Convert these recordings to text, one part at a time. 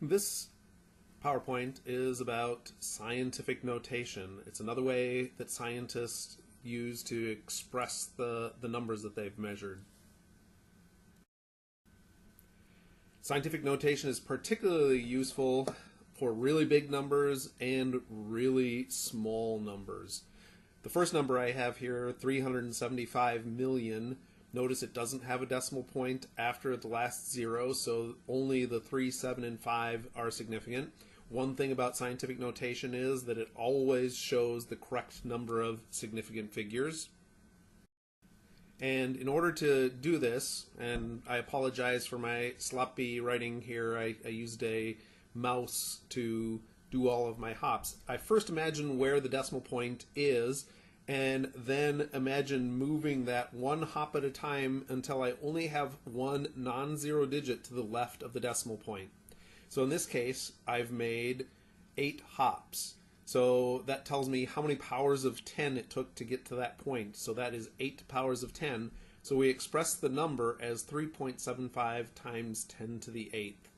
This PowerPoint is about scientific notation. It's another way that scientists use to express the numbers that they've measured. Scientific notation is particularly useful for really big numbers and really small numbers. The first number I have here, 375 million, notice it doesn't have a decimal point after the last zero, so only the 3, 7, and 5 are significant. One thing about scientific notation is that it always shows the correct number of significant figures. And in order to do this, and I apologize for my sloppy writing here, I used a mouse to do all of my hops. I first imagine where the decimal point is, and then imagine moving that one hop at a time until I only have one non-zero digit to the left of the decimal point. So in this case, I've made 8 hops. So that tells me how many powers of 10 it took to get to that point. So that is 8 powers of 10. So we express the number as 3.75 times 10 to the 8th.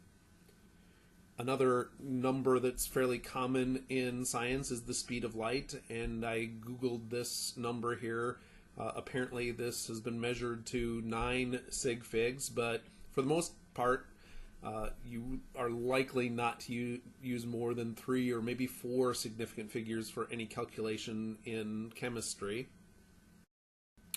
Another number that's fairly common in science is the speed of light, and I googled this number here. Apparently this has been measured to 9 sig figs, but for the most part you are likely not to use more than 3 or maybe 4 significant figures for any calculation in chemistry.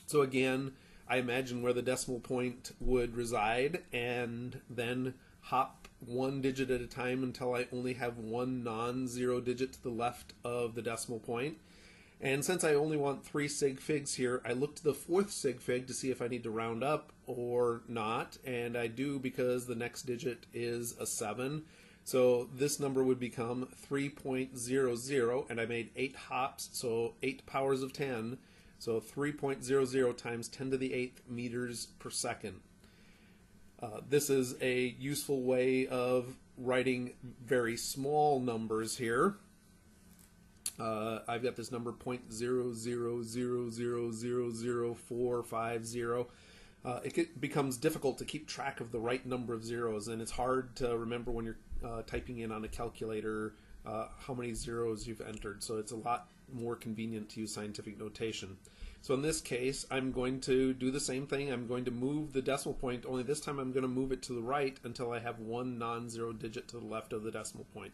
So again, I imagine where the decimal point would reside and then hop one digit at a time until I only have one non-zero digit to the left of the decimal point. And since I only want 3 sig figs here, I look to the 4th sig fig to see if I need to round up or not, and I do because the next digit is a 7. So this number would become 3.00, and I made 8 hops, so 8 powers of 10, so 3.00 times 10 to the 8th meters per second. This is a useful way of writing very small numbers here. I've got this number 0.0000000450. It becomes difficult to keep track of the right number of zeros, and it's hard to remember when you're typing in on a calculator how many zeros you've entered, so it's a lot more convenient to use scientific notation. So in this case, I'm going to do the same thing. I'm going to move the decimal point, only this time I'm going to move it to the right until I have one non-zero digit to the left of the decimal point.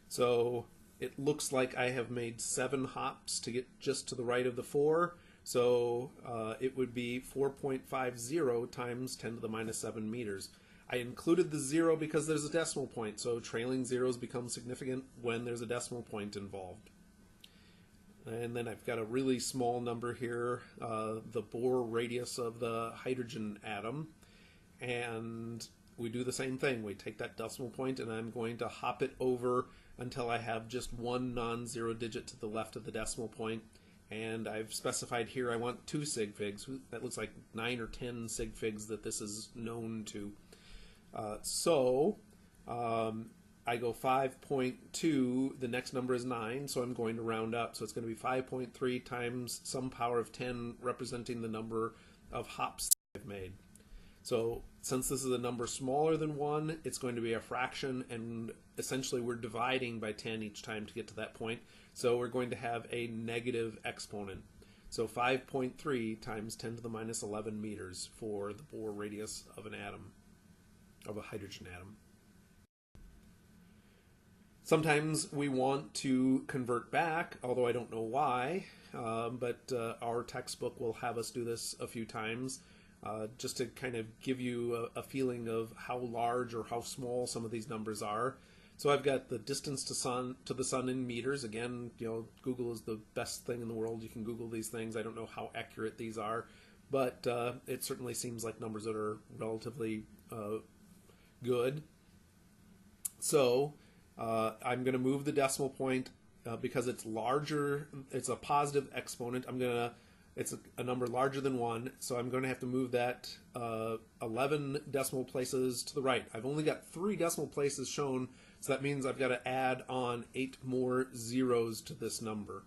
So it looks like I have made 7 hops to get just to the right of the 4. So it would be 4.50 times 10 to the minus 7 meters. I included the 0 because there's a decimal point, so trailing zeros become significant when there's a decimal point involved. And then I've got a really small number here, the Bohr radius of the hydrogen atom. And we do the same thing. We take that decimal point and I'm going to hop it over until I have just one non-zero digit to the left of the decimal point. And I've specified here I want 2 sig figs. That looks like 9 or 10 sig figs that this is known to. I go 5.2, the next number is 9, so I'm going to round up. So it's going to be 5.3 times some power of 10, representing the number of hops I've made. So since this is a number smaller than 1, it's going to be a fraction, and essentially we're dividing by 10 each time to get to that point. So we're going to have a negative exponent. So 5.3 times 10 to the minus 11 meters for the Bohr radius of an atom, of a hydrogen atom. Sometimes we want to convert back, although I don't know why, but our textbook will have us do this a few times. Just to kind of give you a feeling of how large or how small some of these numbers are. So I've got the distance to the sun in meters. Again, Google is the best thing in the world. You can Google these things. I don't know how accurate these are, but it certainly seems like numbers that are relatively good. So I'm going to move the decimal point because it's larger. It's a positive exponent. It's a number larger than 1, so I'm going to have to move that 11 decimal places to the right. I've only got 3 decimal places shown, so that means I've got to add on 8 more zeros to this number.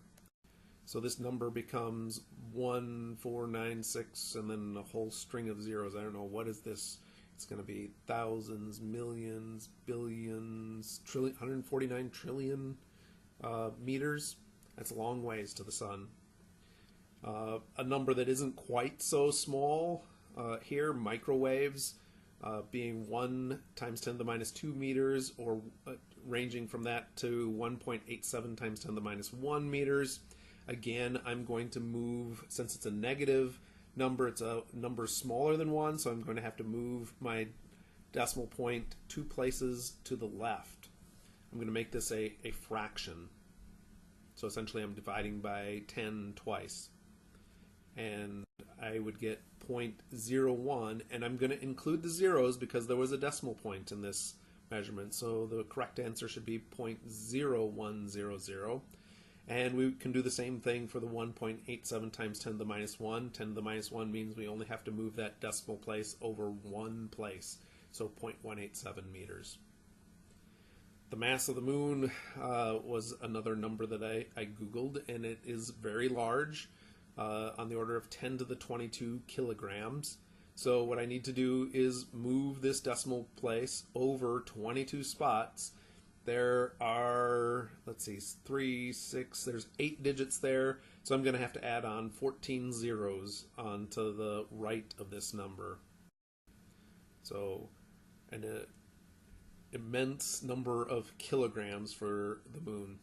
So this number becomes 1, 4, 9, 6, and then a whole string of zeros. I don't know, what is this It's going to be thousands, millions, billions, 149 trillion meters. That's a long ways to the sun. A number that isn't quite so small here, microwaves, being 1 times 10 to the minus 2 meters, or ranging from that to 1.87 times 10 to the minus 1 meters. Again, I'm going to move, since it's a negative number, it's a number smaller than 1, so I'm going to have to move my decimal point 2 places to the left. I'm going to make this a fraction. So essentially I'm dividing by 10 twice. And I would get 0.01, and I'm going to include the zeros because there was a decimal point in this measurement, so the correct answer should be 0.0100. And we can do the same thing for the 1.87 times 10 to the minus 1. 10 to the minus 1 means we only have to move that decimal place over 1 place, so 0.187 meters. The mass of the moon was another number that I Googled, and it is very large, on the order of 10 to the 22 kilograms. So what I need to do is move this decimal place over 22 spots. There are, let's see, 3, 6, there's 8 digits there, so I'm going to have to add on 14 zeros onto the right of this number. So an immense number of kilograms for the moon.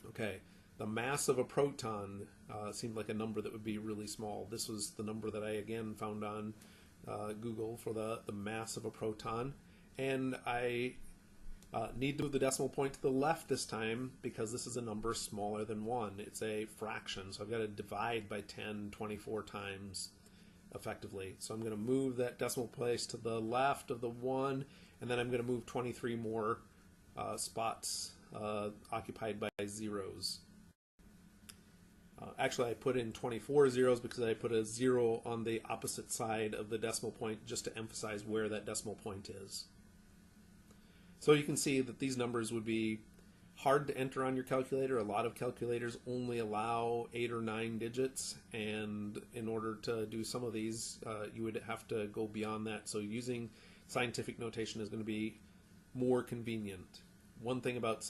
Okay, the mass of a proton seemed like a number that would be really small. This was the number that I again found on Google for the mass of a proton, and I need to move the decimal point to the left this time because this is a number smaller than 1. It's a fraction, so I've got to divide by 10 24 times effectively. So I'm going to move that decimal place to the left of the 1, and then I'm going to move 23 more spots occupied by zeros. Actually, I put in 24 zeros because I put a 0 on the opposite side of the decimal point just to emphasize where that decimal point is. So you can see that these numbers would be hard to enter on your calculator. A lot of calculators only allow 8 or 9 digits, and in order to do some of these, you would have to go beyond that. So using scientific notation is going to be more convenient. One thing about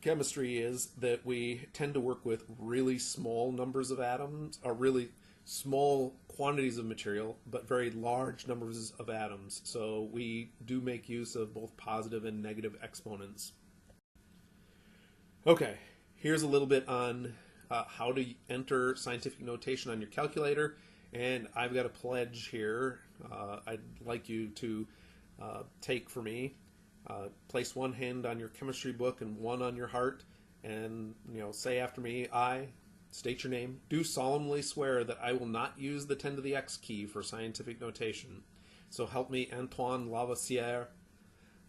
chemistry is that we tend to work with really small numbers of atoms, or really small quantities of material, but very large numbers of atoms. So we do make use of both positive and negative exponents. Okay, here's a little bit on how to enter scientific notation on your calculator, and I've got a pledge here I'd like you to take for me. Place one hand on your chemistry book and one on your heart, and say after me, I state your name, do solemnly swear that I will not use the 10 to the x key for scientific notation. So help me, Antoine Lavoisier,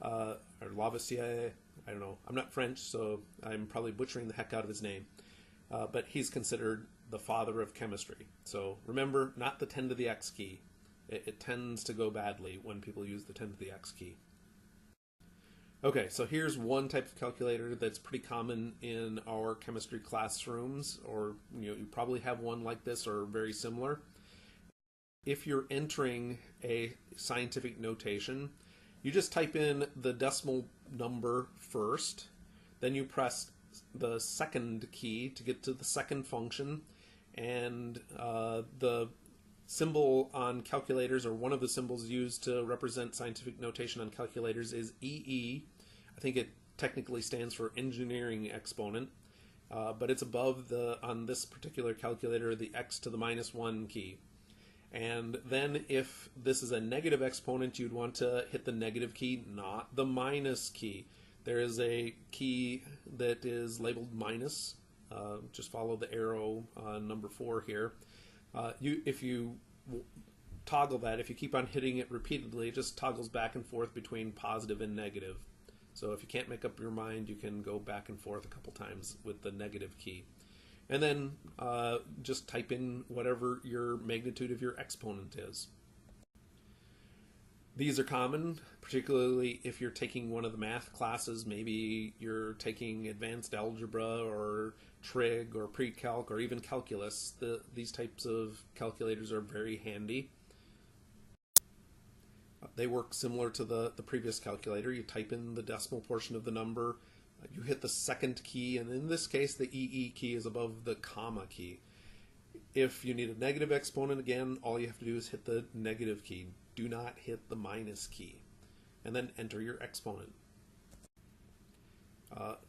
or Lavoisier, I don't know. I'm not French, so I'm probably butchering the heck out of his name. But he's considered the father of chemistry. So remember, not the 10 to the x key. It tends to go badly when people use the 10 to the x key. Okay, so here's one type of calculator that's pretty common in our chemistry classrooms, or you probably have one like this or very similar. If you're entering a scientific notation, you just type in the decimal number first, then you press the second key to get to the second function, and the symbol on calculators, or one of the symbols used to represent scientific notation on calculators, is EE. I think it technically stands for engineering exponent, but it's above on this particular calculator, the x to the minus 1 key. And then if this is a negative exponent, you'd want to hit the negative key, not the minus key. There is a key that is labeled minus. Just follow the arrow on number 4 here. If you toggle that, if you keep on hitting it repeatedly, it just toggles back and forth between positive and negative. So if you can't make up your mind, you can go back and forth a couple times with the negative key. And then just type in whatever your magnitude of your exponent is. These are common, particularly if you're taking one of the math classes. Maybe you're taking advanced algebra or trig or pre-calc or even calculus. These types of calculators are very handy. They work similar to the previous calculator. You type in the decimal portion of the number, you hit the second key, and in this case the EE key is above the comma key. If you need a negative exponent, again, all you have to do is hit the negative key. Do not hit the minus key. And then enter your exponent.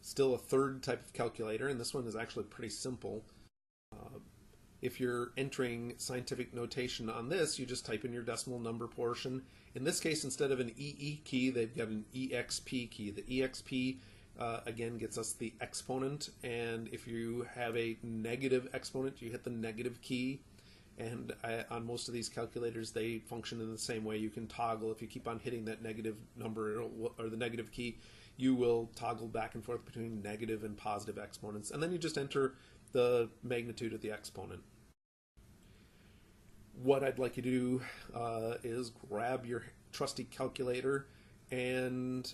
Still a third type of calculator, and this one is actually pretty simple. If you're entering scientific notation on this, you just type in your decimal number portion. In this case, instead of an EE key, they've got an EXP key. The EXP, again, gets us the exponent, and if you have a negative exponent, you hit the negative key. And on most of these calculators, they function in the same way. You can toggle. If you keep on hitting that negative number or the negative key, you will toggle back and forth between negative and positive exponents. And then you just enter the magnitude of the exponent. What I'd like you to do is grab your trusty calculator and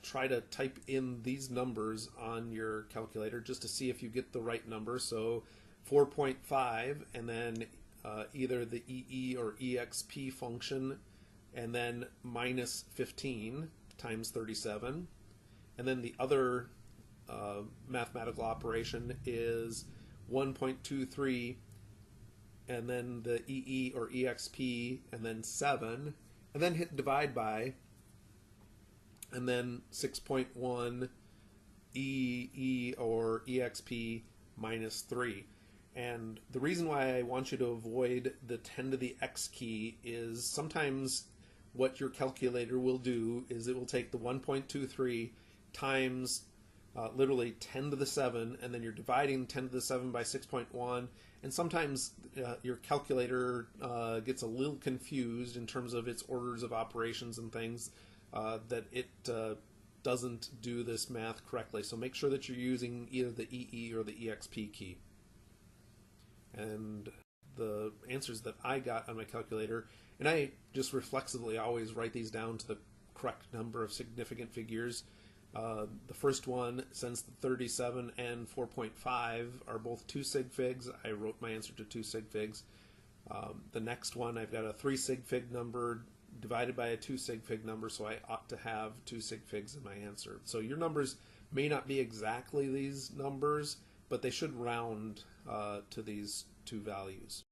try to type in these numbers on your calculator just to see if you get the right number. So 4.5, and then either the EE or EXP function, and then minus 15 times 37. And then the other mathematical operation is 1.23, and then the EE or EXP, and then 7, and then hit divide by, and then 6.1 EE or EXP minus 3. And the reason why I want you to avoid the 10 to the X key is sometimes what your calculator will do is it will take the 1.23 times literally 10 to the 7, and then you're dividing 10 to the 7 by 6.1, and sometimes your calculator gets a little confused in terms of its orders of operations and things, that it doesn't do this math correctly. So make sure that you're using either the EE or the EXP key. And the answers that I got on my calculator, and I just reflexively always write these down to the correct number of significant figures. The first one, since the 37 and 4.5 are both 2 sig figs, I wrote my answer to 2 sig figs. The next one, I've got a 3 sig fig number divided by a 2 sig fig number, so I ought to have 2 sig figs in my answer. So your numbers may not be exactly these numbers, but they should round to these two values.